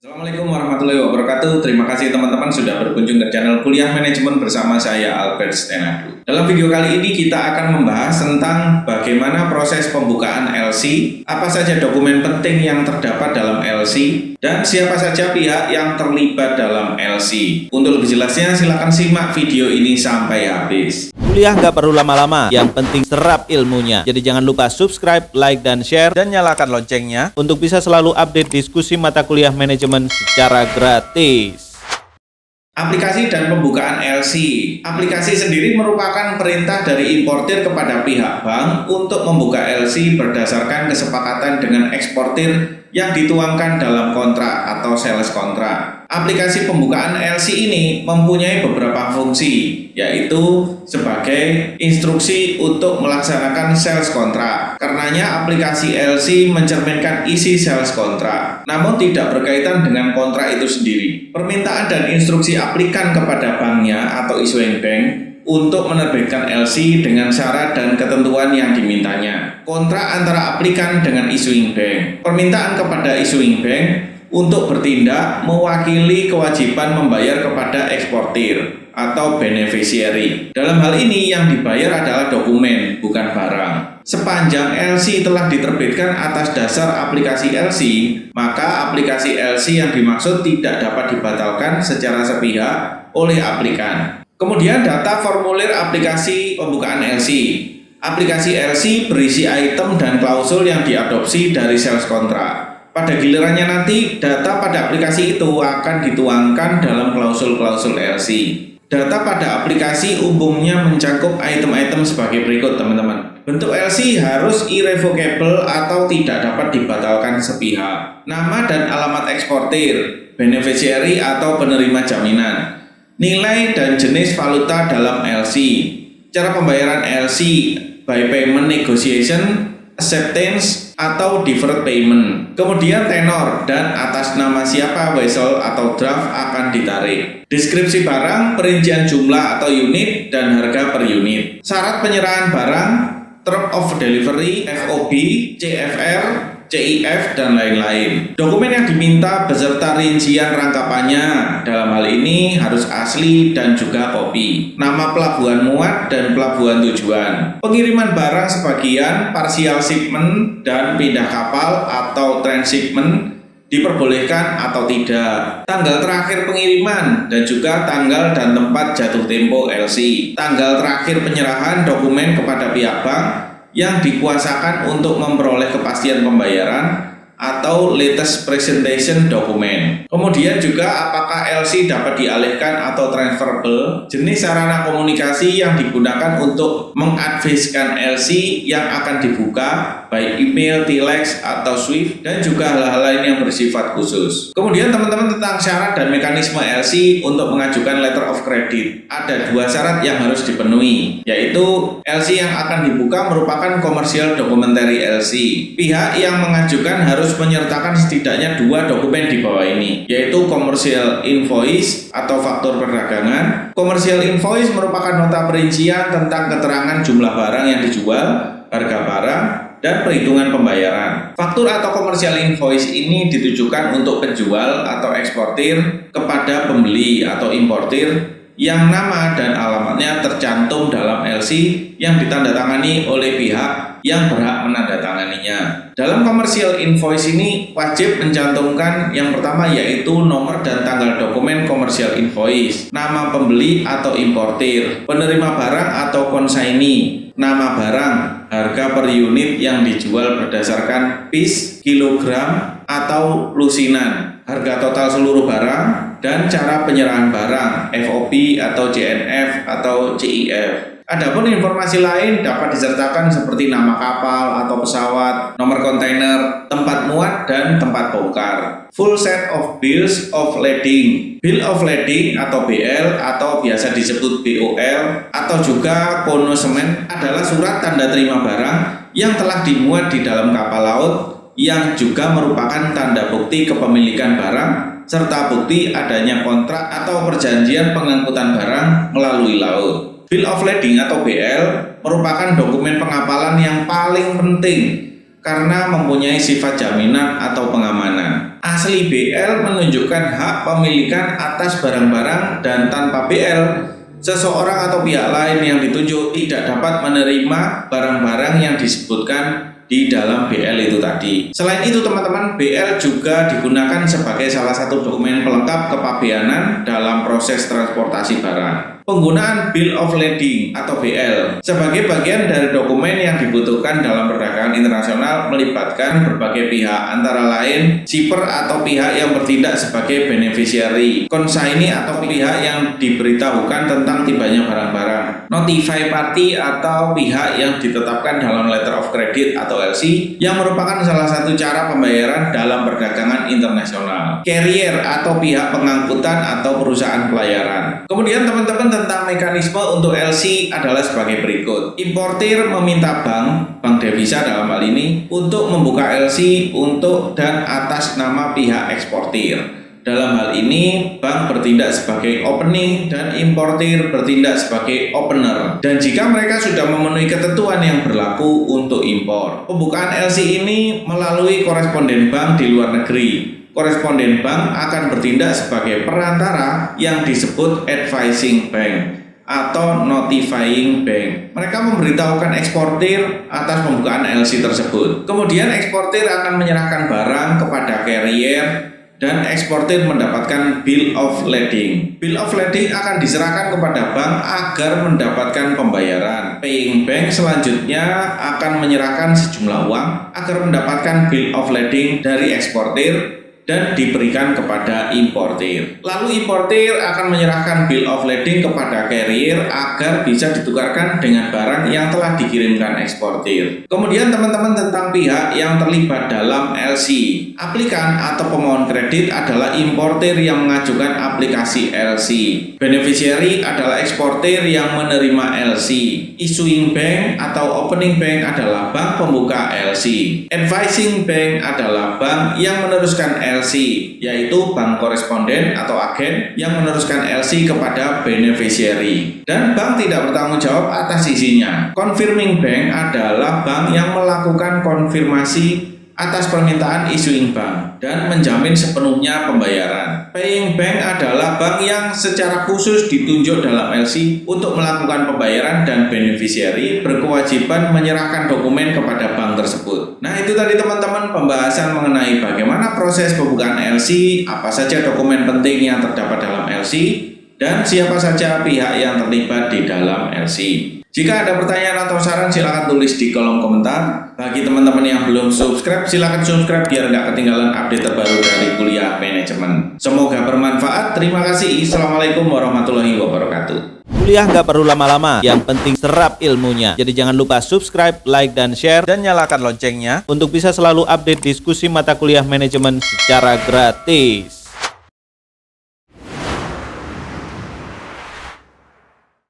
Assalamualaikum warahmatullahi wabarakatuh. Terima kasih teman-teman sudah berkunjung ke channel Kuliah Manajemen bersama saya Albert Stenadu. Dalam video kali ini kita akan membahas tentang bagaimana proses pembukaan LC, apa saja dokumen penting yang terdapat dalam LC, dan siapa saja pihak yang terlibat dalam LC. Untuk lebih jelasnya silahkan simak video ini sampai habis. Kuliah nggak perlu lama-lama, yang penting serap ilmunya. Jadi jangan lupa subscribe, like, dan share, dan nyalakan loncengnya untuk bisa selalu update diskusi mata kuliah manajemen secara gratis. Aplikasi dan pembukaan LC. Aplikasi sendiri merupakan perintah dari importir kepada pihak bank untuk membuka LC berdasarkan kesepakatan dengan eksportir yang dituangkan dalam kontrak atau sales kontrak. Aplikasi pembukaan LC ini mempunyai beberapa fungsi, yaitu sebagai instruksi untuk melaksanakan sales kontrak. Karenanya aplikasi LC mencerminkan isi sales kontrak, namun tidak berkaitan dengan kontrak itu sendiri. Permintaan dan instruksi aplikan kepada banknya atau issuing bank untuk menerbitkan LC dengan syarat dan ketentuan yang dimintanya. Kontrak antara aplikan dengan issuing bank. Permintaan kepada issuing bank untuk bertindak mewakili kewajiban membayar kepada eksportir atau beneficiary. Dalam hal ini yang dibayar adalah dokumen, bukan barang. Sepanjang LC telah diterbitkan atas dasar aplikasi LC, maka aplikasi LC yang dimaksud tidak dapat dibatalkan secara sepihak oleh aplikan. Kemudian data formulir aplikasi pembukaan LC. Aplikasi LC berisi item dan klausul yang diadopsi dari sales kontrak. Pada gilirannya nanti, data pada aplikasi itu akan dituangkan dalam klausul-klausul LC. Data pada aplikasi umumnya mencakup item-item sebagai berikut, teman-teman. Bentuk LC harus irrevocable atau tidak dapat dibatalkan sepihak. Nama dan alamat eksportir, beneficiary atau penerima jaminan. Nilai dan jenis valuta dalam LC. Cara pembayaran LC by payment negotiation, acceptance, atau deferred payment. Kemudian tenor dan atas nama siapa vessel atau draft akan ditarik. Deskripsi barang, perincian jumlah atau unit, dan harga per unit. Syarat penyerahan barang, term of delivery, FOB, CFR, CIF, dan lain-lain. Dokumen yang diminta beserta rincian rangkapannya dalam hal ini harus asli dan juga kopi. Nama pelabuhan muat dan pelabuhan tujuan. Pengiriman barang sebagian, partial shipment, dan pindah kapal atau transshipment diperbolehkan atau tidak. Tanggal terakhir pengiriman dan juga tanggal dan tempat jatuh tempo LC. Tanggal terakhir penyerahan dokumen kepada pihak bank yang dikuasakan untuk memperoleh kepastian pembayaran atau latest presentation dokumen. Kemudian juga apakah LC dapat dialihkan atau transferable, jenis sarana komunikasi yang digunakan untuk mengadviskan LC yang akan dibuka, baik email, telex, atau Swift, dan juga hal-hal lain yang bersifat khusus. Kemudian teman-teman tentang syarat dan mekanisme LC untuk mengajukan letter of credit. Ada dua syarat yang harus dipenuhi, yaitu LC yang akan dibuka merupakan commercial documentary LC. Pihak yang mengajukan harus menyertakan setidaknya dua dokumen di bawah ini, yaitu commercial invoice atau faktur perdagangan. Commercial invoice merupakan nota perincian tentang keterangan jumlah barang yang dijual, harga barang, dan perhitungan pembayaran. Faktur atau commercial invoice ini ditujukan untuk penjual atau eksportir kepada pembeli atau importir yang nama dan alamatnya tercantum dalam LC yang ditandatangani oleh pihak yang berhak menandatanganinya. Dalam commercial invoice ini wajib mencantumkan yang pertama yaitu nomor dan tanggal dokumen commercial invoice, nama pembeli atau importir, penerima barang atau consignee, nama barang, harga per unit yang dijual berdasarkan piece, kilogram, atau lusinan, harga total seluruh barang, dan cara penyerahan barang, FOB atau JNF atau CIF. Adapun informasi lain dapat disertakan seperti nama kapal atau pesawat, nomor kontainer, tempat muat, dan tempat bongkar. Full set of bills of lading. Bill of lading atau BL atau biasa disebut BOL atau juga konosemen adalah surat tanda terima barang yang telah dimuat di dalam kapal laut yang juga merupakan tanda bukti kepemilikan barang serta bukti adanya kontrak atau perjanjian pengangkutan barang melalui laut. Bill of lading atau BL merupakan dokumen pengapalan yang paling penting karena mempunyai sifat jaminan atau pengamanan. Asli BL menunjukkan hak pemilikan atas barang-barang dan tanpa BL, seseorang atau pihak lain yang ditunjuk tidak dapat menerima barang-barang yang disebutkan di dalam BL itu tadi. Selain itu teman-teman, BL juga digunakan sebagai salah satu dokumen pelengkap kepabeanan dalam proses transportasi barang. Penggunaan Bill of Lading atau BL sebagai bagian dari dokumen yang dibutuhkan dalam perdagangan internasional melibatkan berbagai pihak, antara lain shipper atau pihak yang bertindak sebagai beneficiary, consignee atau pihak yang diberitahukan tentang tibanya barang-barang, notify party atau pihak yang ditetapkan dalam letter of credit atau LC yang merupakan salah satu cara pembayaran dalam perdagangan internasional, carrier atau pihak pengangkutan atau perusahaan pelayaran. Kemudian teman-teman, tentang mekanisme untuk LC adalah sebagai berikut. Importir meminta bank devisa dalam hal ini untuk membuka LC untuk dan atas nama pihak eksportir. Dalam hal ini, bank bertindak sebagai opening dan importir bertindak sebagai opener. Dan jika mereka sudah memenuhi ketentuan yang berlaku untuk impor, pembukaan LC ini melalui koresponden bank di luar negeri. Koresponden bank akan bertindak sebagai perantara yang disebut advising bank atau notifying bank. Mereka memberitahukan eksportir atas pembukaan LC tersebut. Kemudian eksportir akan menyerahkan barang kepada carrier dan eksportir mendapatkan Bill of Lading. Bill of Lading akan diserahkan kepada bank agar mendapatkan pembayaran. Paying bank selanjutnya akan menyerahkan sejumlah uang agar mendapatkan Bill of Lading dari eksportir dan diberikan kepada importir. Lalu importir akan menyerahkan Bill of Lading kepada carrier agar bisa ditukarkan dengan barang yang telah dikirimkan eksportir. Kemudian teman-teman, tentang pihak yang terlibat dalam LC. Aplikan atau pemohon kredit adalah importir yang mengajukan aplikasi LC. Beneficiary adalah eksportir yang menerima LC. Issuing bank atau opening bank adalah bank pembuka LC. Advising bank adalah bank yang meneruskan LC, yaitu bank koresponden atau agen yang meneruskan LC kepada beneficiary. Dan bank tidak bertanggung jawab atas isinya. Confirming bank adalah bank yang melakukan konfirmasi atas permintaan issuing bank dan menjamin sepenuhnya pembayaran. Paying bank adalah bank yang secara khusus ditunjuk dalam LC untuk melakukan pembayaran dan beneficiary berkewajiban menyerahkan dokumen kepada bank tersebut. Nah, itu tadi teman-teman pembahasan mengenai bagaimana proses pembukaan LC, apa saja dokumen penting yang terdapat dalam LC, dan siapa saja pihak yang terlibat di dalam LC. Jika ada pertanyaan atau saran, silakan tulis di kolom komentar. Bagi teman-teman yang belum subscribe, silakan subscribe biar nggak ketinggalan update terbaru dari kuliah manajemen. Semoga bermanfaat. Terima kasih. Assalamualaikum warahmatullahi wabarakatuh. Kuliah nggak perlu lama-lama, yang penting serap ilmunya. Jadi jangan lupa subscribe, like, dan share, dan nyalakan loncengnya untuk bisa selalu update diskusi mata kuliah manajemen secara gratis.